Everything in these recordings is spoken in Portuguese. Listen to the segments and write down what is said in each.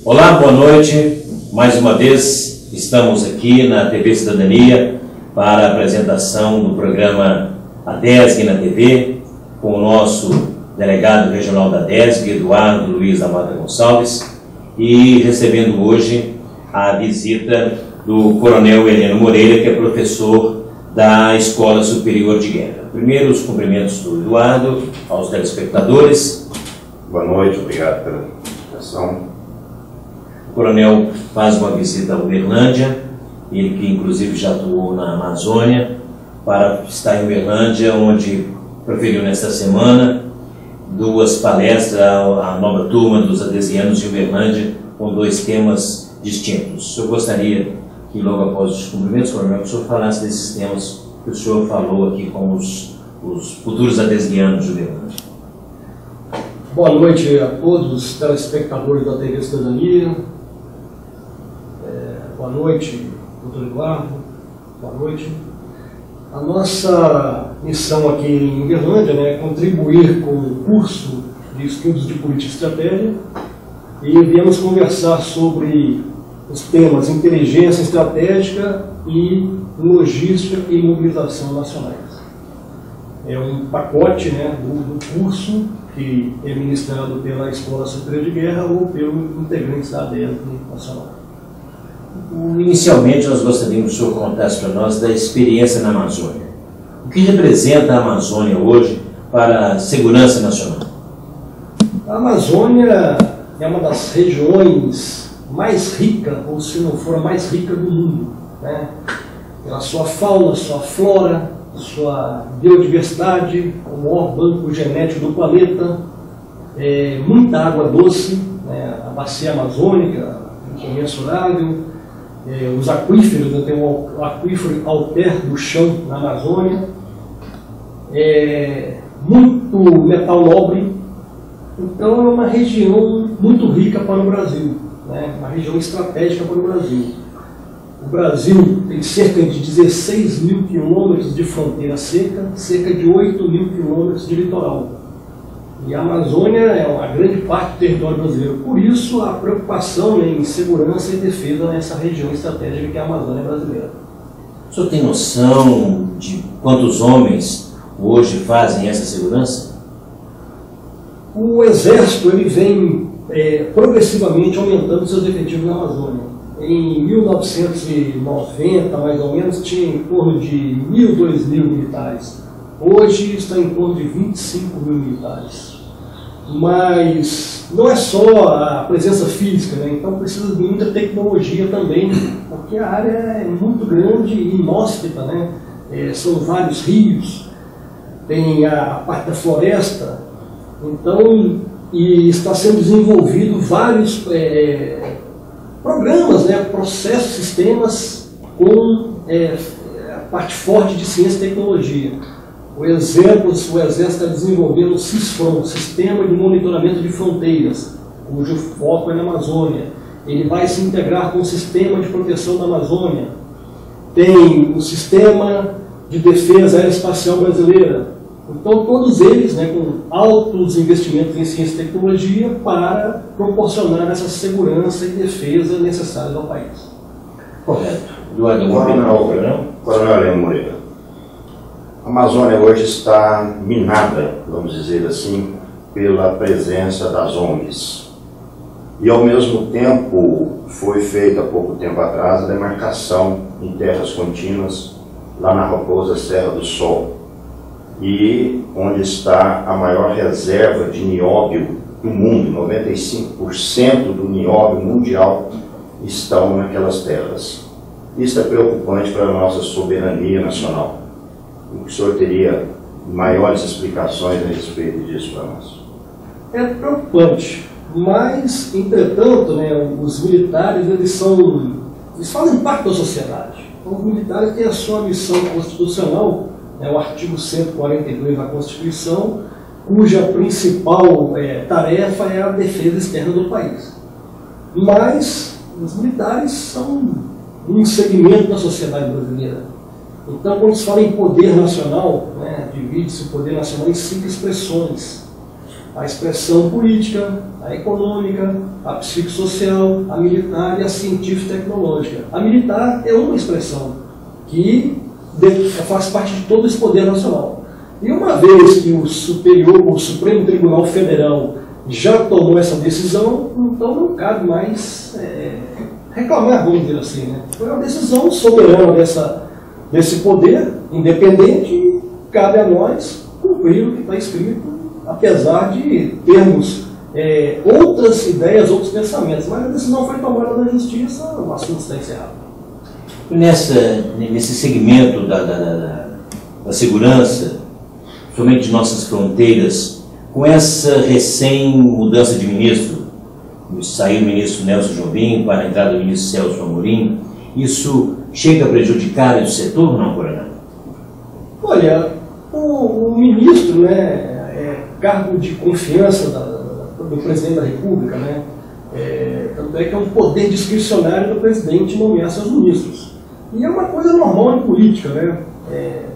Olá, boa noite. Mais uma vez estamos aqui na TV Cidadania para a apresentação do programa ADESG na TV, com o nosso delegado regional da ADESG, Eduardo Luiz da Mata Gonçalves, e recebendo hoje a visita do Coronel Heleno Moreira, que é professor da Escola Superior de Guerra. Primeiro, os cumprimentos do Eduardo aos telespectadores. Boa noite, obrigado pela invitação. O coronel faz uma visita a Uberlândia, ele que inclusive já atuou na Amazônia, para estar em Uberlândia, onde proferiu nesta semana duas palestras à nova turma dos adesianos de Uberlândia, com dois temas distintos. Eu gostaria que logo após os cumprimentos, coronel, que o senhor falasse desses temas que o senhor falou aqui com os futuros adesianos de Uberlândia. Boa noite a todos os telespectadores da TV Cidadania. Boa noite, doutor Eduardo. Boa noite. A nossa missão aqui em Uberlândia é contribuir com o curso de estudos de política e estratégia, e viemos conversar sobre os temas inteligência estratégica e logística e mobilização nacionais. É um pacote do curso que é ministrado pela Escola Superior de Guerra ou pelos integrantes da ADESG nacional. Inicialmente, nós gostaríamos que o senhor contasse para nós da experiência na Amazônia. O que representa a Amazônia hoje para a segurança nacional? A Amazônia é uma das regiões mais ricas, ou se não for a mais rica do mundo, pela sua fauna, sua flora, sua biodiversidade, o maior banco genético do planeta, muita água doce, a bacia amazônica, incomensurável, os aquíferos, tem um aquífero alter do chão na Amazônia, muito metal nobre. Então é uma região muito rica para o Brasil, uma região estratégica para o Brasil. O Brasil tem cerca de 16 mil quilômetros de fronteira seca, cerca de 8 mil quilômetros de litoral. E a Amazônia é uma grande parte do território brasileiro. Por isso, a preocupação em segurança e defesa nessa região estratégica que é a Amazônia brasileira. O senhor tem noção de quantos homens hoje fazem essa segurança? O Exército ele vem progressivamente aumentando seus efetivos na Amazônia. Em 1990, mais ou menos, tinha em torno de 1.000, 2.000 militares. Hoje está em torno de 25 mil militares. Mas não é só a presença física, então precisa de muita tecnologia também, porque a área é muito grande e inóspita, são vários rios, tem a parte da floresta, então, e está sendo desenvolvido vários programas, processos, sistemas com a parte forte de ciência e tecnologia. O Exército está desenvolvendo o SISFRON, Sistema de Monitoramento de Fronteiras, cujo foco é na Amazônia. Ele vai se integrar com o Sistema de Proteção da Amazônia. Tem o Sistema de Defesa Aeroespacial Brasileira. Então, todos eles com altos investimentos em ciência e tecnologia para proporcionar essa segurança e defesa necessárias ao país. Correto. Eduardo, Coronel Heleno Moreira. A Amazônia hoje está minada, vamos dizer assim, pela presença das ONGs. E, ao mesmo tempo, foi feita há pouco tempo atrás a demarcação em terras contínuas lá na Raposa Serra do Sol, e onde está a maior reserva de nióbio do mundo. 95% do nióbio mundial estão naquelas terras. Isso é preocupante para a nossa soberania nacional. O senhor teria maiores explicações a respeito disso para nós? É preocupante, mas, entretanto, os militares eles fazem parte da sociedade. Então, os militares têm a sua missão constitucional, o artigo 142 da Constituição, cuja principal tarefa é a defesa externa do país. Mas os militares são um segmento da sociedade brasileira. Então, quando se fala em poder nacional, divide-se o poder nacional em 5 expressões. a expressão política, a econômica, a psicossocial, a militar e a científico-tecnológica. A militar é uma expressão que faz parte de todo esse poder nacional. E uma vez que o Supremo Tribunal Federal já tomou essa decisão, então não cabe mais reclamar, vamos dizer assim, né? Foi uma decisão soberana desse poder independente e cabe a nós cumprir o que está escrito, apesar de termos outras ideias, outros pensamentos. Mas a decisão foi tomada na Justiça, o assunto está encerrado. Nesse segmento da segurança, somente de nossas fronteiras, com essa recém-mudança de ministro, saiu o ministro Nelson Jobim para a entrada do ministro Celso Amorim, isso chega a prejudicar o setor ou não, coronel? Olha, o ministro, né, é cargo de confiança do presidente da República, né? Tanto é que é um poder discricionário do presidente nomear seus ministros. E é uma coisa normal em política, né?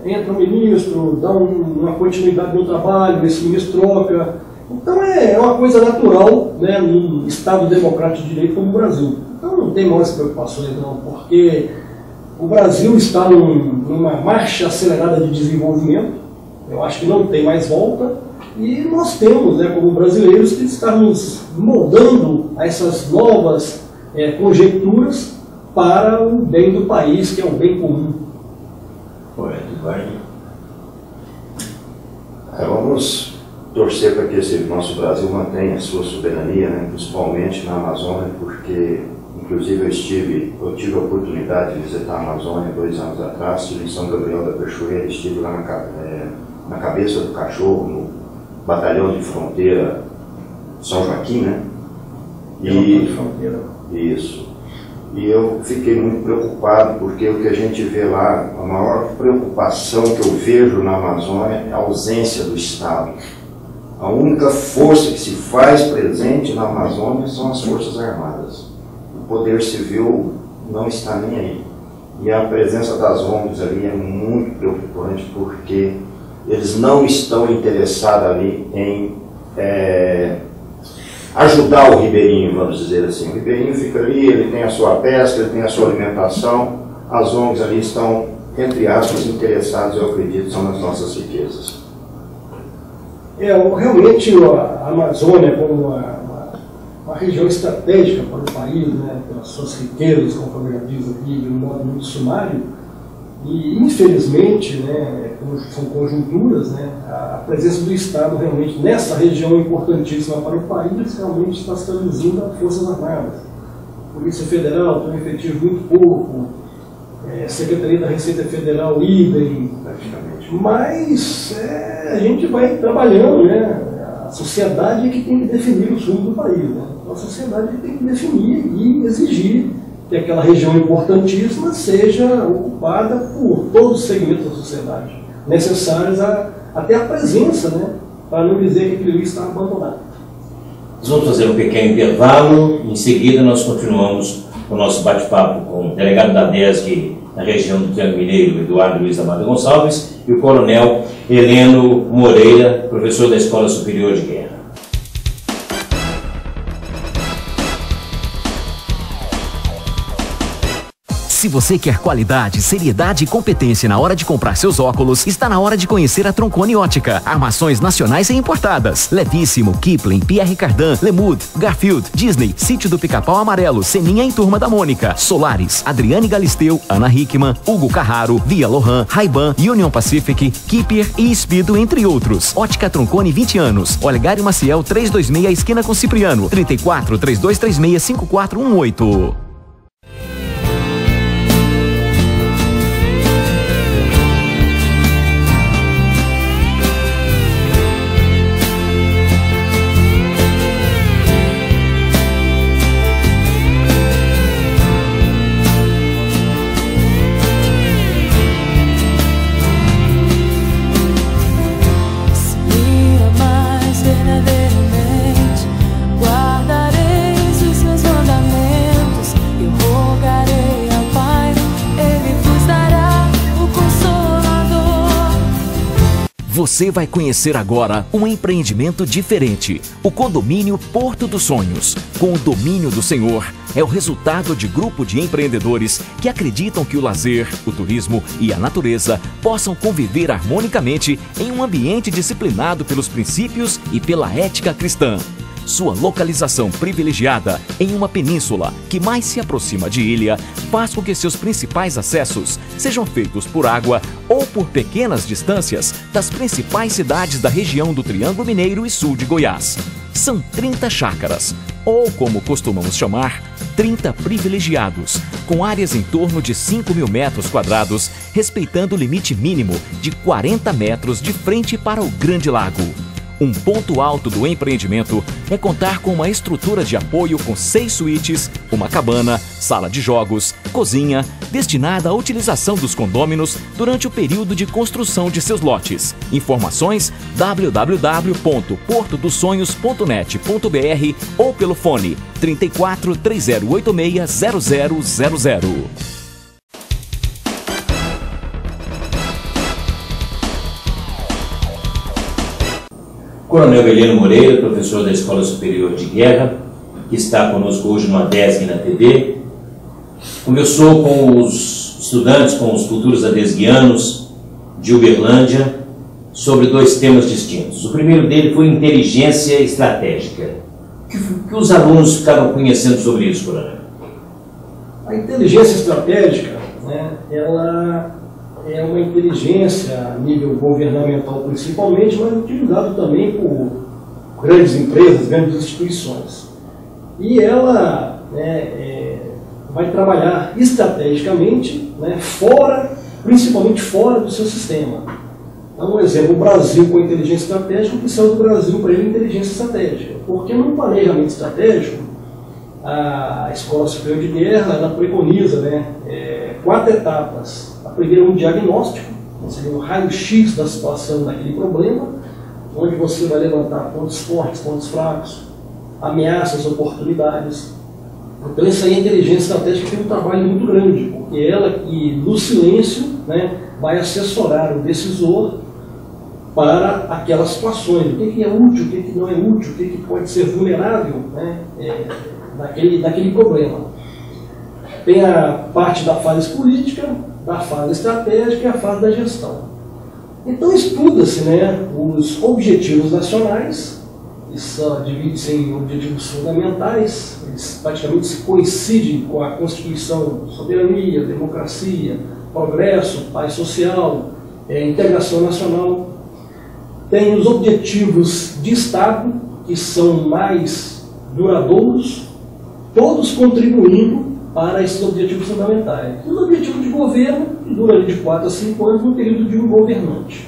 Entra um ministro, dá uma continuidade no trabalho, esse ministro troca. Então é uma coisa natural, né, num Estado democrático de direito como o Brasil. Então não tem mais preocupações não, porque o Brasil está numa marcha acelerada de desenvolvimento. Eu acho que não tem mais volta. E nós temos, né, como brasileiros, que estarmos moldando essas novas conjecturas para o bem do país, que é o bem comum. Correto, Eduardo. Vamos torcer para que esse nosso Brasil mantenha a sua soberania, né, principalmente na Amazônia, porque, inclusive, eu tive a oportunidade de visitar a Amazônia 2 anos atrás, estive em São Gabriel da Cachoeira, estive lá na Cabeça do Cachorro, no Batalhão de Fronteira São Joaquim, né? Isso. E eu fiquei muito preocupado, porque o que a gente vê lá, a maior preocupação que eu vejo na Amazônia é a ausência do Estado. A única força que se faz presente na Amazônia são as Forças Armadas. O poder civil não está nem aí. E a presença das ONGs ali é muito preocupante, porque eles não estão interessados ali em ajudar o ribeirinho, vamos dizer assim. O ribeirinho fica ali, ele tem a sua pesca, ele tem a sua alimentação. As ONGs ali estão, entre aspas, interessadas, eu acredito, são nas nossas riquezas. Realmente a Amazônia, como uma região estratégica para o país, né, pelas suas riquezas, como eu já diz aqui, de um modo muito sumário, e infelizmente, né, são conjunturas, né, a presença do Estado realmente nessa região importantíssima para o país realmente está se traduzindo a Forças Armadas. Polícia Federal tem um efetivo muito pouco, Secretaria da Receita Federal, idem, praticamente. Mas a gente vai trabalhando, né? A sociedade é que tem que definir os rumos do país, né? A sociedade é que tem que definir e exigir que aquela região importantíssima seja ocupada por todos os segmentos da sociedade, necessários até a presença, né? Para não dizer que aquilo está abandonado. Nós vamos fazer um pequeno intervalo, em seguida nós continuamos o nosso bate-papo com o delegado da DESG na região do Triângulo Mineiro, Eduardo Luiz Amado Gonçalves, e o coronel Heleno Moreira, professor da Escola Superior de Guerra. Se você quer qualidade, seriedade e competência na hora de comprar seus óculos, está na hora de conhecer a Troncone Ótica. Armações nacionais e importadas. Levíssimo, Kipling, Pierre Cardin, Lemud, Garfield, Disney, Sítio do Pica-Pau Amarelo, Seninha em Turma da Mônica, Solaris, Adriane Galisteu, Ana Hickman, Hugo Carraro, Via Lohan, Ray-Ban, Union Pacific, Keeper e Speedo, entre outros. Ótica Troncone 20 anos. Olegário Maciel 326, esquina com Cipriano. 34 3236 5418. Verdadeiramente guardareis os seus mandamentos. Você vai conhecer agora um empreendimento diferente, o Condomínio Porto dos Sonhos. Com o domínio do Senhor, é o resultado de grupo de empreendedores que acreditam que o lazer, o turismo e a natureza possam conviver harmonicamente em um ambiente disciplinado pelos princípios e pela ética cristã. Sua localização privilegiada em uma península que mais se aproxima de ilha faz com que seus principais acessos sejam feitos por água ou por pequenas distâncias das principais cidades da região do Triângulo Mineiro e sul de Goiás. São 30 chácaras, ou como costumamos chamar, 30 privilegiados, com áreas em torno de 5.000 metros quadrados, respeitando o limite mínimo de 40 metros de frente para o Grande Lago. Um ponto alto do empreendimento é contar com uma estrutura de apoio com 6 suítes, uma cabana, sala de jogos, cozinha, destinada à utilização dos condôminos durante o período de construção de seus lotes. Informações www.portodosonhos.net.br ou pelo fone 34 3086 0000. Coronel Heleno Moreira, professor da Escola Superior de Guerra, que está conosco hoje no ADESG na TV, conversou com os estudantes, com os futuros adesguianos de Uberlândia, sobre 2 temas distintos. O primeiro dele foi inteligência estratégica. O que os alunos ficaram conhecendo sobre isso, Coronel? A inteligência estratégica, né, ela é uma inteligência a nível governamental principalmente, mas utilizado também por grandes empresas, grandes instituições. E ela vai trabalhar estrategicamente, né, principalmente fora do seu sistema. Então, um exemplo, o Brasil com inteligência estratégica, o que saiu do Brasil para ele é inteligência estratégica. Porque no planejamento estratégico, a Escola Superior de Guerra, ela preconiza 4 etapas. A primeira é um diagnóstico, seria um raio-x da situação daquele problema, onde você vai levantar pontos fortes, pontos fracos, ameaças, oportunidades. Então isso aí, a inteligência estratégica tem um trabalho muito grande, porque ela que, no silêncio, né, vai assessorar o decisor para aquelas situações, o que é útil, o que não é útil, o que pode ser vulnerável, né, daquele problema. Tem a parte da fase política, da fase estratégica e a fase da gestão. Então estuda-se, né, os objetivos nacionais, isso divide-se em objetivos fundamentais, eles praticamente se coincidem com a Constituição: soberania, democracia, progresso, paz social, integração nacional. Tem os objetivos de Estado, que são mais duradouros, todos contribuindo para esses objetivos fundamentais. E os objetivos de governo, que duram ali de 4 a 5 anos no período de um governante.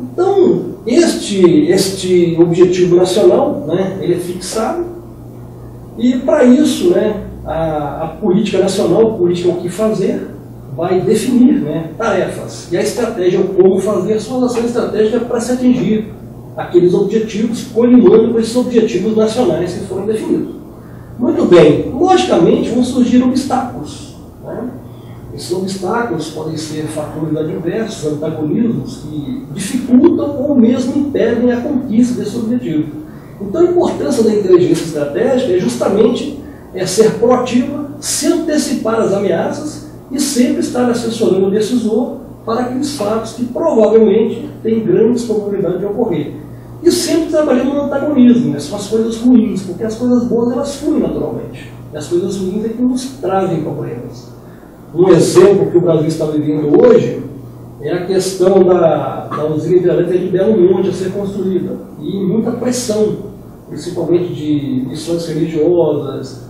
Então, este objetivo nacional, né, ele é fixado, e para isso, né, a política nacional, a política o que fazer, vai definir, né, tarefas. E a estratégia, o como fazer, são as ações estratégicas para se atingir aqueles objetivos, colimando com esses objetivos nacionais que foram definidos. Muito bem, logicamente vão surgir obstáculos, né? Esses obstáculos podem ser fatores adversos, antagonismos, que dificultam ou mesmo impedem a conquista desse objetivo. Então a importância da inteligência estratégica é justamente ser proativa, se antecipar às ameaças e sempre estar assessorando o decisor para aqueles fatos que provavelmente têm grandes probabilidades de ocorrer. E sempre trabalhando no antagonismo, né? São as coisas ruins, porque as coisas boas elas fluem naturalmente. E as coisas ruins é que nos trazem problemas. Um exemplo que o Brasil está vivendo hoje é a questão da usina hidrelétrica de Belo Monte a ser construída. E muita pressão, principalmente de missões religiosas,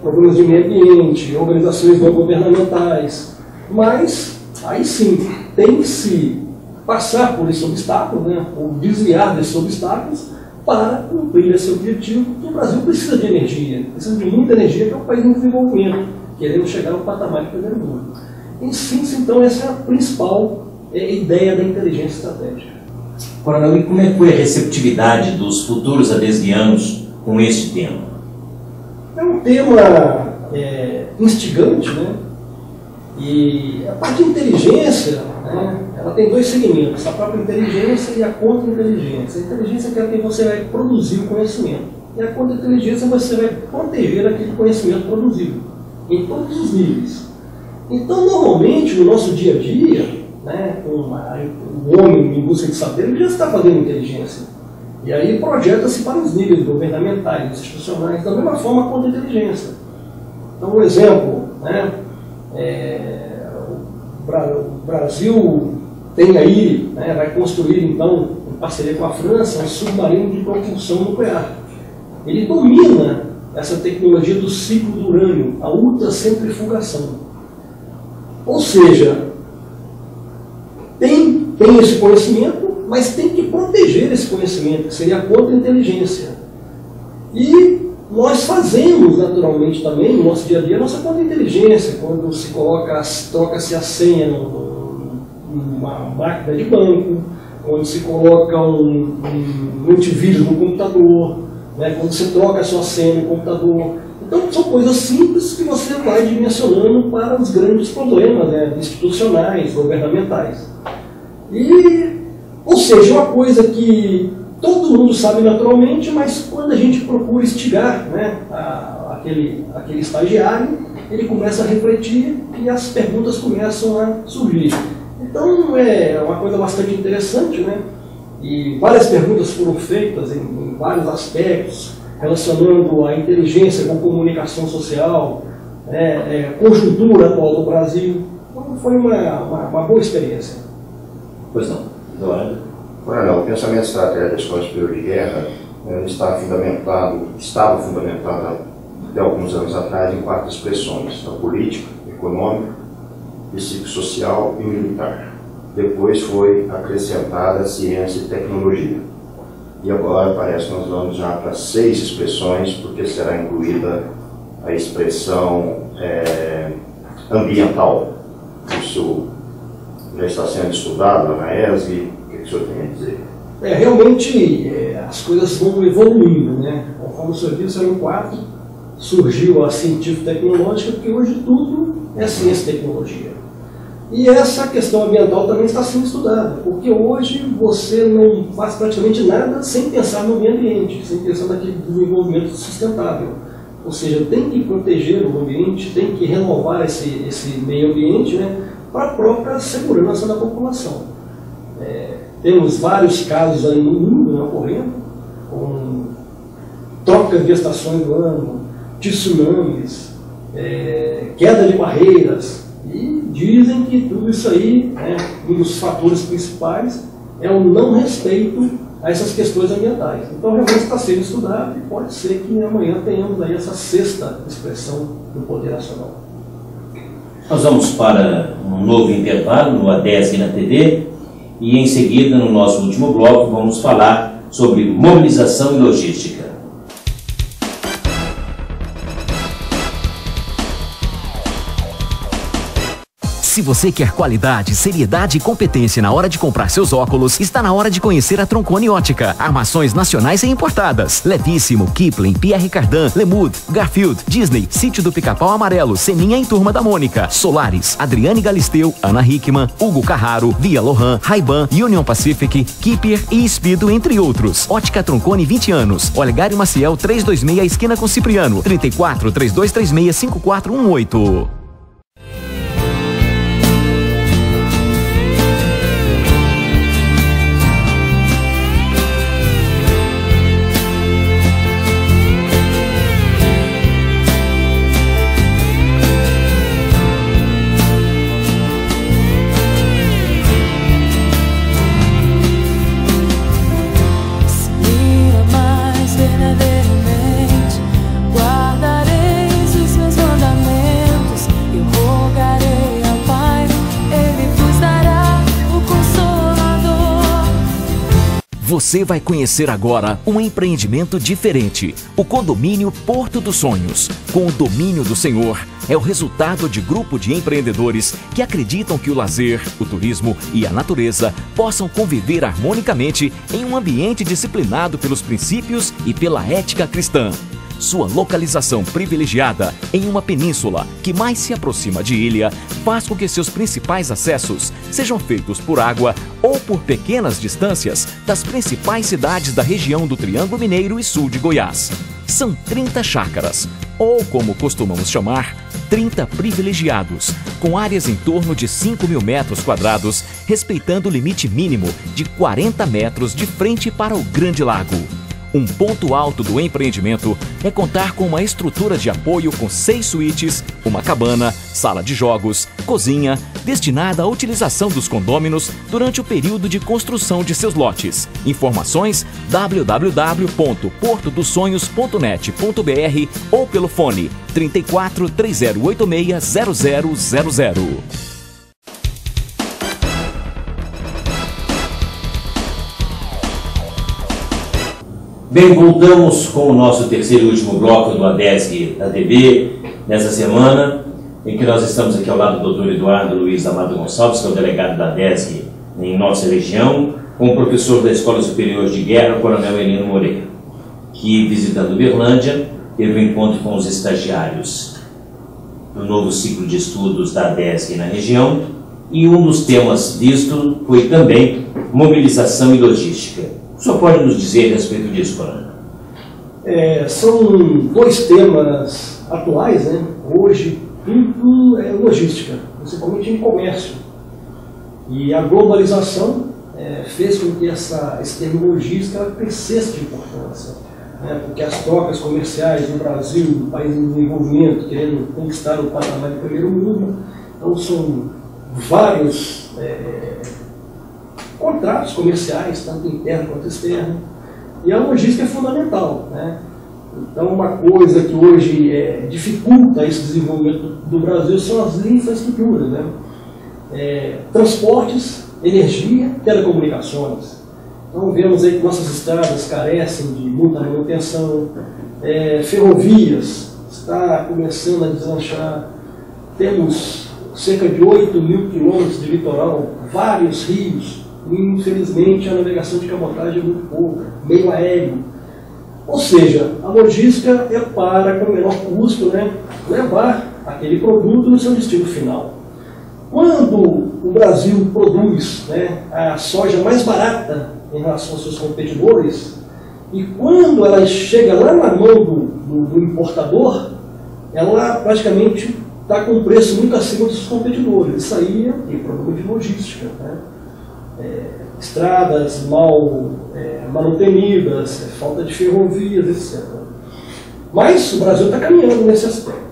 problemas de meio ambiente, organizações não governamentais. Mas, aí sim, tem que se passar por esse obstáculo, né, ou desviar desses obstáculos para cumprir esse objetivo, porque o Brasil precisa de energia, precisa de muita energia, que é um país em desenvolvimento, queremos chegar ao patamar de primeiro mundo. Em síntese, então, essa é a principal ideia da inteligência estratégica. Coronel, e como é que foi a receptividade dos futuros adesguianos com este tema? É um tema instigante, né? E a parte de inteligência, né, ela tem dois segmentos, a própria inteligência e a contra-inteligência. A inteligência é quem você vai produzir o conhecimento. E a contra-inteligência você vai proteger aquele conhecimento produzido, em todos os níveis. Então, normalmente, no nosso dia a dia, né, o homem em busca de saber, ele já está fazendo inteligência. E aí projeta-se para os níveis governamentais, institucionais, da mesma forma quanto a inteligência. Então, um exemplo, né, o Brasil tem aí, né, vai construir então, em parceria com a França, um submarino de propulsão nuclear. Ele domina essa tecnologia do ciclo do urânio, a ultracentrifugação. Ou seja, tem esse conhecimento, mas tem que proteger esse conhecimento, que seria a contra-inteligência. E nós fazemos naturalmente também, no nosso dia a dia, a nossa contra-inteligência, quando se troca-se a senha numa máquina de banco, quando se coloca um antivírus no computador, né, quando você troca a sua senha no computador. Então são coisas simples que você vai dimensionando para os grandes problemas, né, institucionais, governamentais. Ou seja, uma coisa que todo mundo sabe naturalmente, mas quando a gente procura instigar, né, aquele estagiário, ele começa a refletir e as perguntas começam a surgir. Então é uma coisa bastante interessante, né? E várias perguntas foram feitas em vários aspectos, relacionando a inteligência com comunicação social, conjuntura atual do Brasil. Então foi uma boa experiência. Pois não, Eduardo? Coronel, o pensamento estratégico da Escola Superior de Guerra estava fundamentado até alguns anos atrás em 4 expressões: a política, econômica, psicossocial e militar. Depois foi acrescentada a ciência e tecnologia. E agora parece que nós vamos já para 6 expressões, porque será incluída a expressão ambiental. Isso já está sendo estudado lá na ESG. O que o senhor tem a dizer? Realmente as coisas vão evoluindo, né? Conforme o senhor disse, eram 4, surgiu a científico-tecnológica, porque hoje tudo é ciência e tecnologia. E essa questão ambiental também está sendo estudada, porque hoje você não faz praticamente nada sem pensar no meio ambiente, sem pensar naquele desenvolvimento sustentável. Ou seja, tem que proteger o ambiente, tem que renovar esse meio ambiente, né, para a própria segurança da população. Temos vários casos aí no mundo, né, ocorrendo, com trocas de estações do ano, tsunamis, queda de barreiras. E dizem que tudo isso aí, né, um dos fatores principais é o não respeito a essas questões ambientais. Então realmente está sendo estudado e pode ser que amanhã tenhamos aí essa 6ª expressão do poder nacional. Nós vamos para um novo intervalo no ADESG na TV e em seguida, no nosso último bloco, vamos falar sobre mobilização e logística. Se você quer qualidade, seriedade e competência na hora de comprar seus óculos, está na hora de conhecer a Troncone Ótica. Armações nacionais e importadas. Levíssimo, Kipling, Pierre Cardin, Lemoud, Garfield, Disney, Sítio do Pica-Pau Amarelo, Seninha em Turma da Mônica, Solaris, Adriane Galisteu, Ana Hickman, Hugo Carraro, Via Lohan, Ray-Ban, Union Pacific, Keeper e Speedo, entre outros. Ótica Troncone 20 anos. Olegário Maciel 326, esquina com Cipriano. 34 3236 5418. Você vai conhecer agora um empreendimento diferente, o Condomínio Porto dos Sonhos. Com o domínio do Senhor, é o resultado de grupo de empreendedores que acreditam que o lazer, o turismo e a natureza possam conviver harmonicamente em um ambiente disciplinado pelos princípios e pela ética cristã. Sua localização privilegiada em uma península que mais se aproxima de ilha faz com que seus principais acessos sejam feitos por água ou por pequenas distâncias das principais cidades da região do Triângulo Mineiro e sul de Goiás. São 30 chácaras, ou como costumamos chamar, 30 privilegiados, com áreas em torno de 5.000 metros quadrados, respeitando o limite mínimo de 40 metros de frente para o Grande Lago. Um ponto alto do empreendimento é contar com uma estrutura de apoio com 6 suítes, uma cabana, sala de jogos, cozinha, destinada à utilização dos condôminos durante o período de construção de seus lotes. Informações www.portodosonhos.net.br ou pelo fone 34 3086 0000. Bem, voltamos com o nosso terceiro e último bloco do ADESG da TV, nessa semana, em que nós estamos aqui ao lado do Dr. Eduardo Luiz Amado Gonçalves, que é o delegado da ADESG em nossa região, com o professor da Escola Superior de Guerra, Coronel Elino Moreira, que, visitando Uberlândia, teve um encontro com os estagiários do novo ciclo de estudos da ADESG na região, e um dos temas visto foi também mobilização e logística. O senhor pode nos dizer a respeito disso, Coronel? São 2 temas atuais, né? Hoje, tudo é logística, principalmente em comércio. E a globalização fez com que esse termo logística crescesse de importância, né? Porque as trocas comerciais no Brasil, do país em desenvolvimento, querendo conquistar o patamar de primeiro mundo, então são vários contratos comerciais, tanto interno quanto externo, e a logística é fundamental, né? Então, uma coisa que hoje dificulta esse desenvolvimento do Brasil são as infraestruturas, né? Transportes, energia, telecomunicações. Então, vemos aí que nossas estradas carecem de muita manutenção, ferrovias está começando a deslanchar, temos cerca de 8.000 quilômetros de litoral, vários rios, e infelizmente a navegação de cabotagem é muito pouca, meio aéreo. Ou seja, a logística é para, com o menor custo, né, levar aquele produto no seu destino final. Quando o Brasil produz, né, a soja mais barata em relação aos seus competidores, e quando ela chega lá na mão do importador, ela praticamente está com um preço muito acima dos competidores. Isso aí é problema de logística, né? Estradas mal manutenidas, falta de ferrovias, etc. Mas o Brasil está caminhando nesse aspecto.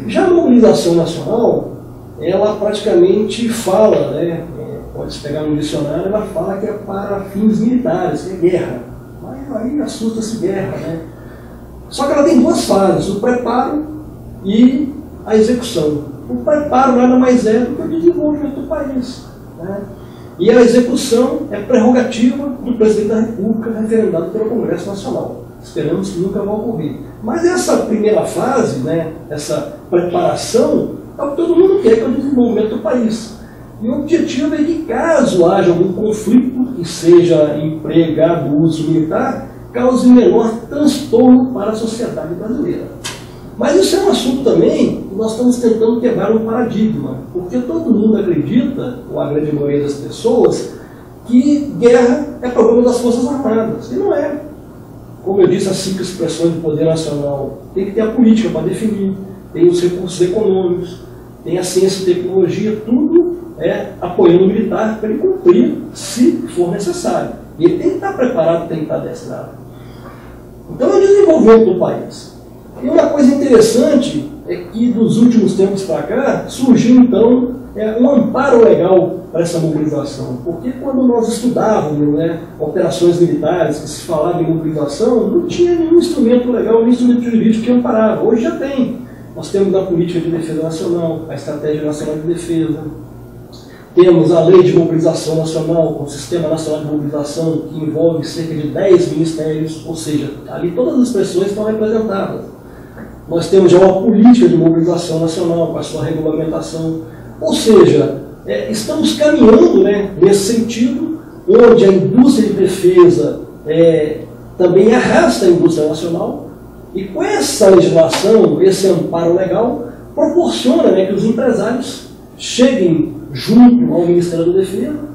Já a mobilização nacional, ela praticamente fala, né, pode-se pegar no dicionário, ela fala que é para fins militares, que é guerra. Mas aí assusta-se guerra, né? Só que ela tem 2 fases, o preparo e a execução. O preparo nada mais é do que o desenvolvimento do país, né? E a execução é prerrogativa do presidente da República, referendado pelo Congresso Nacional. Esperamos que nunca vá ocorrer. Mas essa primeira fase, né, essa preparação, é o que todo mundo quer, que é o desenvolvimento do país. E o objetivo é que, caso haja algum conflito que seja empregado o uso militar, cause menor transtorno para a sociedade brasileira. Mas isso é um assunto também que nós estamos tentando quebrar um paradigma, porque todo mundo acredita, ou a grande maioria das pessoas, que guerra é problema das Forças Armadas. E não é. Como eu disse, as 5 expressões do poder nacional, tem que ter a política para definir, tem os recursos econômicos, tem a ciência e tecnologia, tudo apoiando o militar para ele cumprir, se for necessário. E ele tem que estar preparado, tem que estar adestrado. Então é o desenvolvimento do país. E uma coisa interessante é que dos últimos tempos para cá surgiu então um amparo legal para essa mobilização. Porque quando nós estudávamos, né, operações militares, que se falava em mobilização, não tinha nenhum instrumento legal, nenhum instrumento jurídico que amparava. Hoje já tem. Nós temos a Política de Defesa Nacional, a Estratégia Nacional de Defesa, temos a Lei de Mobilização Nacional, com o Sistema Nacional de Mobilização, que envolve cerca de 10 ministérios, ou seja, ali todas as expressões estão representadas. Nós temos já uma política de mobilização nacional, com a sua regulamentação. Ou seja, estamos caminhando, né, nesse sentido, onde a indústria de defesa também arrasta a indústria nacional, E com essa legislação, esse amparo legal, proporciona, né, que os empresários cheguem junto ao Ministério da Defesa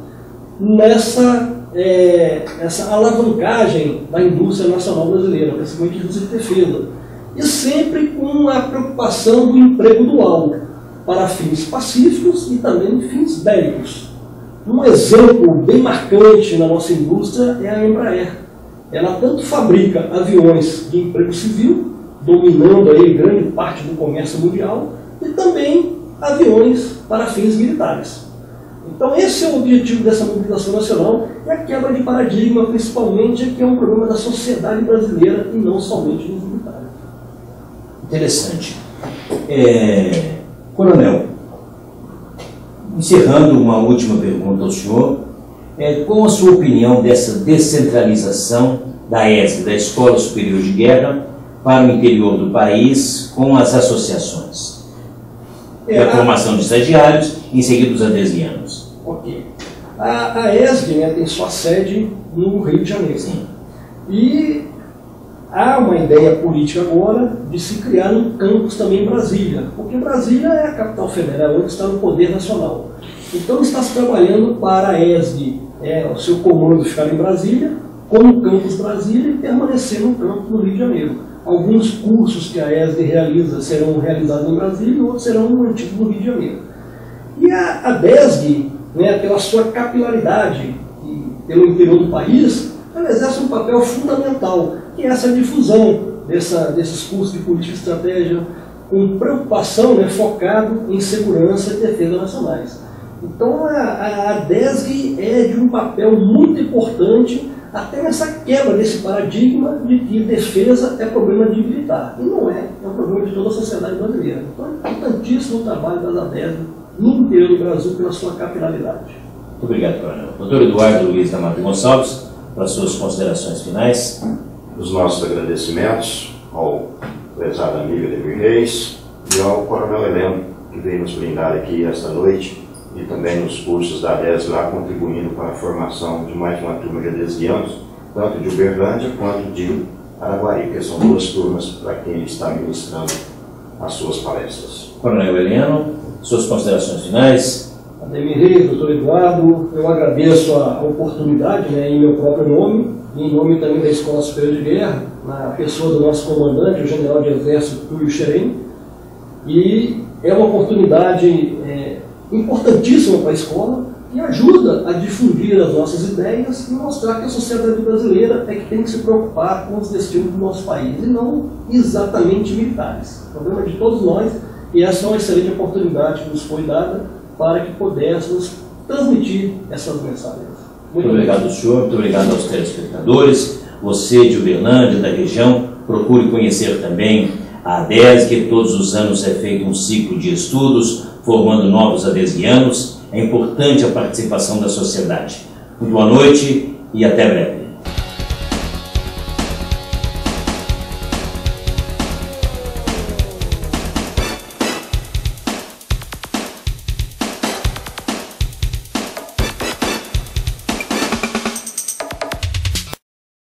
essa alavancagem da indústria nacional brasileira, principalmente a indústria de defesa. E sempre com a preocupação do emprego dual, para fins pacíficos e também fins bélicos. Um exemplo bem marcante na nossa indústria é a Embraer. Ela tanto fabrica aviões de emprego civil, dominando aí grande parte do comércio mundial, e também aviões para fins militares. Então esse é o objetivo dessa mobilização nacional, e a quebra de paradigma, principalmente, que é um problema da sociedade brasileira e não somente dos militares. Interessante. Coronel, encerrando uma última pergunta ao senhor, qual a sua opinião dessa descentralização da ESG, da Escola Superior de Guerra, para o interior do país, com as associações? A formação de estagiários, em seguida os adesianos. Ok. A ESG, né, tem sua sede no Rio de Janeiro. Sim. E há uma ideia política agora de se criar um campus também em Brasília, porque Brasília é a capital federal, onde está o poder nacional. Então está se trabalhando para a ESG, o seu comando ficar em Brasília, como campus Brasília, e permanecer no campus no Rio de Janeiro. Alguns cursos que a ESG realiza serão realizados em Brasília e outros serão mantidos no Rio de Janeiro. E a DESG, né, pela sua capilaridade e pelo interior do país, ela exerce um papel fundamental, que é essa difusão desses cursos de política e estratégia, com preocupação, né, focado em segurança e defesa nacionais. Então a DESG é de um papel muito importante, até nessa quebra desse paradigma de que defesa é problema de militar. E não é um problema de toda a sociedade brasileira. Então é importantíssimo o trabalho da DESG no interior do Brasil pela sua capilaridade. Muito obrigado, Coronel. Doutor Eduardo Luiz da Mata Gonçalves, para as suas considerações finais. Os nossos agradecimentos ao prezado amigo Ademir Reis e ao Coronel Heleno, que veio nos brindar aqui esta noite, e também nos cursos da DESG lá, contribuindo para a formação de mais uma turma de adesianos, tanto de Uberlândia quanto de Araguari, que são duas turmas para quem ele está ministrando as suas palestras. Coronel Heleno, suas considerações finais. Ademir Reis, doutor Eduardo, eu agradeço a oportunidade, né, em meu próprio nome, e em nome também da Escola Superior de Guerra, na pessoa do nosso comandante, o general de exército Túlio Xerém, e é uma oportunidade importantíssima para a escola, que ajuda a difundir as nossas ideias e mostrar que a sociedade brasileira é que tem que se preocupar com os destinos do nosso país, e não exatamente militares. O problema é de todos nós, e essa é uma excelente oportunidade que nos foi dada para que pudéssemos transmitir essas mensagens. Muito obrigado ao senhor, muito obrigado aos telespectadores. Você de Uberlândia, da região, procure conhecer também a DESG, que todos os anos é feito um ciclo de estudos, formando novos adesianos. É importante a participação da sociedade. Muito boa noite e até breve.